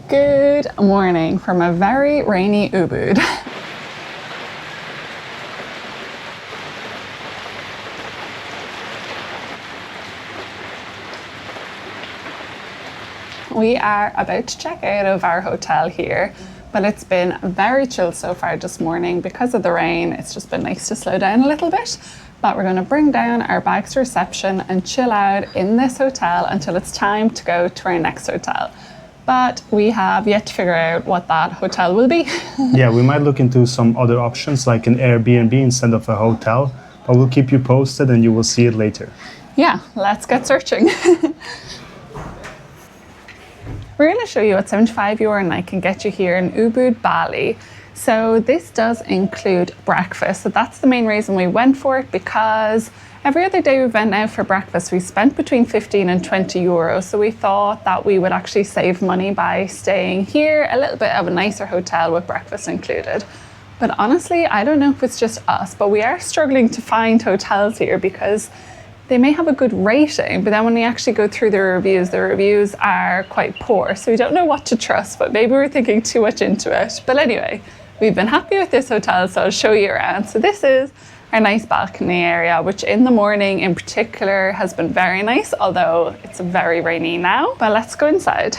Good morning from a very rainy Ubud. We are about to check out of our hotel here, but it's been very chill so far this morning because of the rain. It's just been nice to slow down a little bit, but we're going to bring down our bags to reception and chill out in this hotel until it's time to go to our next hotel. But we have yet to figure out what that hotel will be. Yeah, we might look into some other options like an Airbnb instead of a hotel, but we'll keep you posted and you will see it later. Yeah, let's get searching. We're going to show you what €75 a night can get you here in Ubud, Bali. So this does include breakfast. So that's the main reason we went for it, because every other day we went out for breakfast, we spent between 15 and 20 euros. So we thought that we would actually save money by staying here, a little bit of a nicer hotel with breakfast included. But honestly, I don't know if it's just us, but we are struggling to find hotels here because they may have a good rating, but then when we actually go through the reviews are quite poor. So we don't know what to trust, but maybe we're thinking too much into it. But anyway, we've been happy with this hotel, so I'll show you around. So this is our nice balcony area, which in the morning in particular has been very nice, although it's very rainy now. But let's go inside.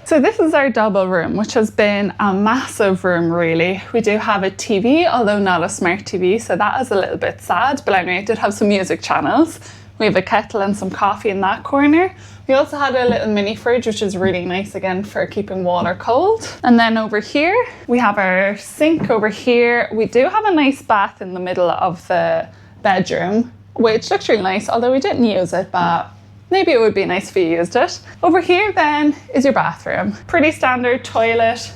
So this is our double room, which has been a massive room really. We do have a TV, although not a smart TV, so that is a little bit sad, but anyway, it did have some music channels. We have a kettle and some coffee in that corner. We also had a little mini fridge, which is really nice again for keeping water cold. And then over here, we have our sink over here. We do have a nice bath in the middle of the bedroom, which looks really nice, although we didn't use it, but maybe it would be nice if you used it. Over here then is your bathroom. Pretty standard. Toilet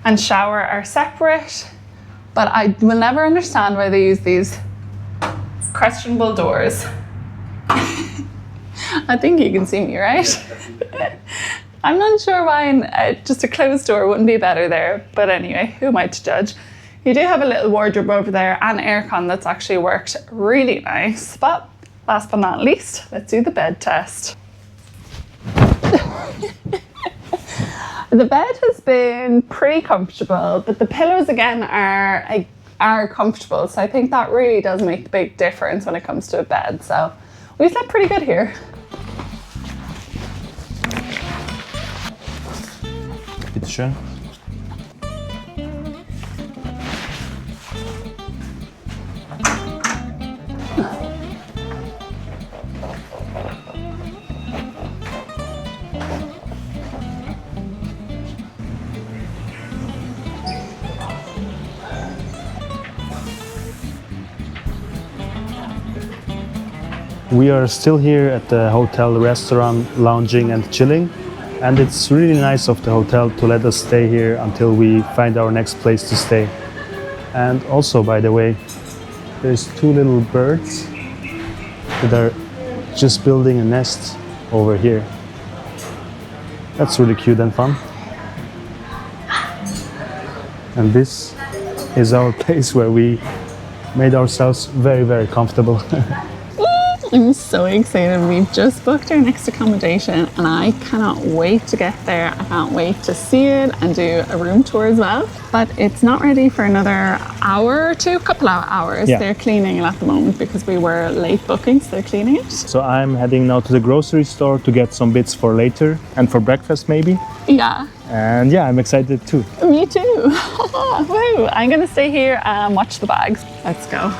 and shower are separate, but I will never understand why they use these questionable doors. I think you can see me, right? I'm not sure why just a closed door wouldn't be better there, but anyway, who am I to judge? You do have a little wardrobe over there and aircon that's actually worked really nice, but last but not least, let's do the bed test. The bed has been pretty comfortable, but the pillows again are comfortable. So I think that really does make a big difference when it comes to a bed. So we slept pretty good here. Bitte schön. We are still here at the hotel restaurant, lounging and chilling, and it's really nice of the hotel to let us stay here until we find our next place to stay. And also, by the way, there's two little birds that are just building a nest over here. That's really cute and fun. And this is our place where we made ourselves very, very comfortable. I'm so excited. We've just booked our next accommodation and I cannot wait to get there. I can't wait to see it and do a room tour as well. But it's not ready for another hour or two, couple of hours. Yeah. They're cleaning it at the moment because we were late booking, so they're cleaning it. So I'm heading now to the grocery store to get some bits for later and for breakfast maybe. Yeah. And yeah, I'm excited too. Me too. Woo. I'm gonna stay here and watch the bags. Let's go.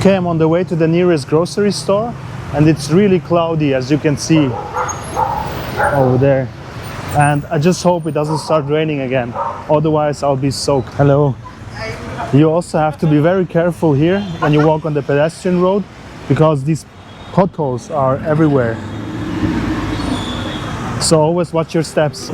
Okay, I'm on the way to the nearest grocery store and it's really cloudy, as you can see over there. And I just hope it doesn't start raining again, otherwise I'll be soaked. Hello. You also have to be very careful here when you walk on the pedestrian road because these potholes are everywhere. So always watch your steps.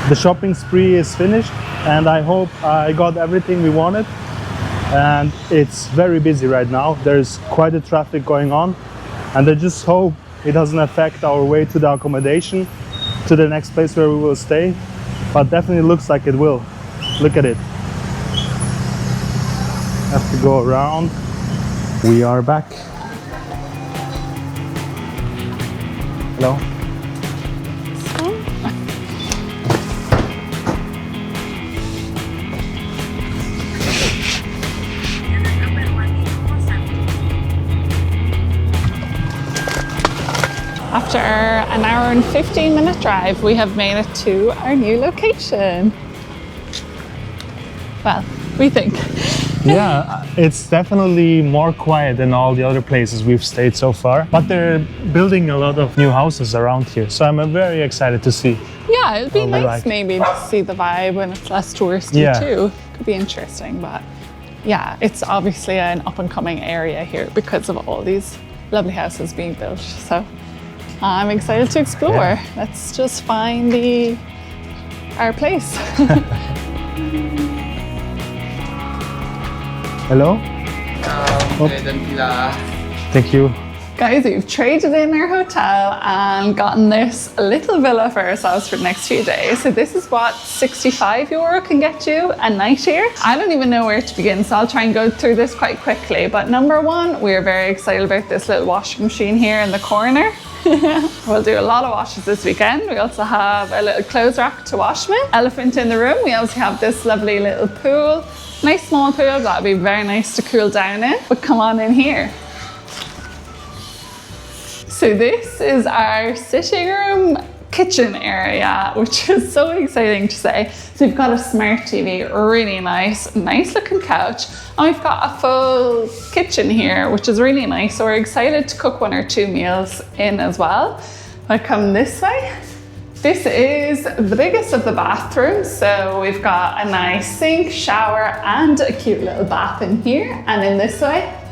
The shopping spree is finished, and I hope I got everything we wanted. And it's very busy right now. There's quite a traffic going on, and I just hope it doesn't affect our way to the accommodation, to the next place where we will stay, but definitely looks like it will. Look at it. Have to go around. We are back. Hello. After an hour and 15-minute drive, we have made it to our new location. Well, we think. Yeah, it's definitely more quiet than all the other places we've stayed so far. But they're building a lot of new houses around here, so I'm very excited to see. Yeah, it'd be nice maybe to see the vibe when it's less touristy too. Could be interesting, but yeah, it's obviously an up-and-coming area here because of all these lovely houses being built. So I'm excited to explore. Yeah. Let's just find our place. Hello? Thank you. Guys, we've traded in our hotel and gotten this little villa for ourselves for the next few days. So this is what €65 can get you a night here. I don't even know where to begin, so I'll try and go through this quite quickly. But number one, we're very excited about this little washing machine here in the corner. We'll do a lot of washes this weekend. We also have a little clothes rack to wash them in. Elephant in the room. We also have this lovely little pool. Nice small pool, that'd be very nice to cool down in. But come on in here. So this is our sitting room kitchen area, which is so exciting to say. So we've got a smart TV, really nice looking couch. And we've got a full kitchen here, which is really nice. So we're excited to cook 1 or 2 meals in as well. I come this way. This is the biggest of the bathrooms. So we've got a nice sink, shower, and a cute little bath in here. And in this way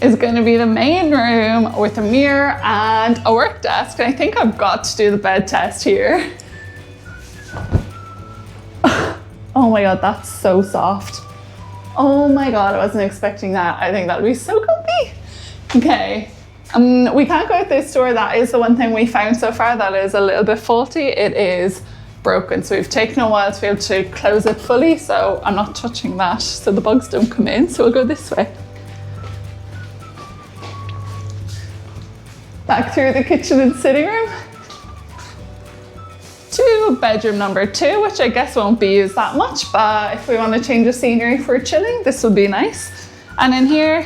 is going to be the main room with a mirror and a work desk. And I think I've got to do the bed test here. Oh my God, that's so soft. Oh my God, I wasn't expecting that. I think that'll be so comfy. Okay, we can't go out this door. That is the one thing we found so far that is a little bit faulty. It is broken. So we've taken a while to be able to close it fully. So I'm not touching that so the bugs don't come in. So we'll go this way. Back through the kitchen and sitting room to bedroom number 2, which I guess won't be used that much, but if we want to change the scenery for chilling, this would be nice. And in here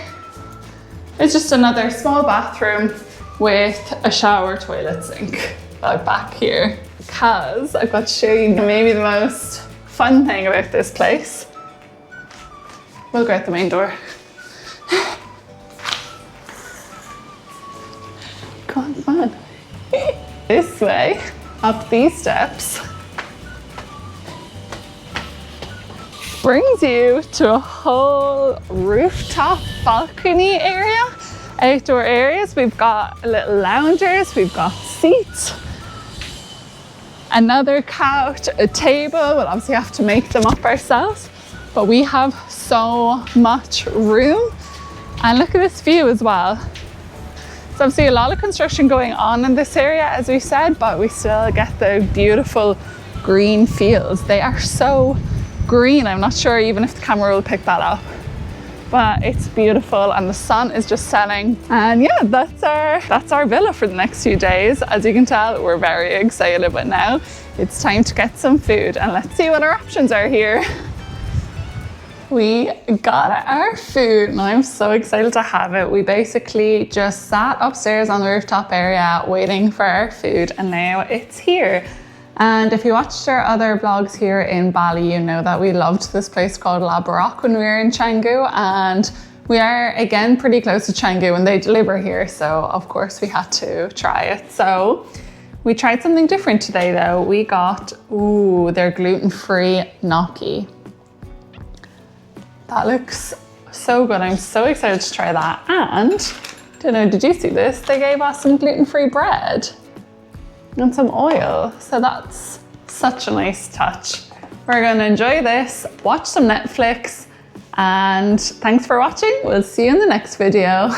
is just another small bathroom with a shower, toilet, sink back here. Because I've got to show you maybe the most fun thing about this place. We'll go out the main door. Come on. This way, up these steps, brings you to a whole rooftop balcony area, outdoor areas. We've got little loungers, we've got seats, another couch, a table. We'll obviously have to make them up ourselves, but we have so much room. And look at this view as well. So obviously a lot of construction going on in this area, as we said, but we still get the beautiful green fields. They are so green. I'm not sure even if the camera will pick that up, but it's beautiful and the sun is just setting. And yeah, that's our villa for the next few days. As you can tell, we're very excited, but now it's time to get some food and let's see what our options are here. We got our food and I'm so excited to have it. We basically just sat upstairs on the rooftop area waiting for our food and now it's here. And if you watched our other vlogs here in Bali, you know that we loved this place called La Baroque when we were in Canggu, and we are again pretty close to Canggu and they deliver here. So of course we had to try it. So we tried something different today though. We got, their gluten-free gnocchi. That looks so good. I'm so excited to try that. And, don't know, did you see this? They gave us some gluten-free bread and some oil. So that's such a nice touch. We're going to enjoy this, watch some Netflix, and thanks for watching. We'll see you in the next video.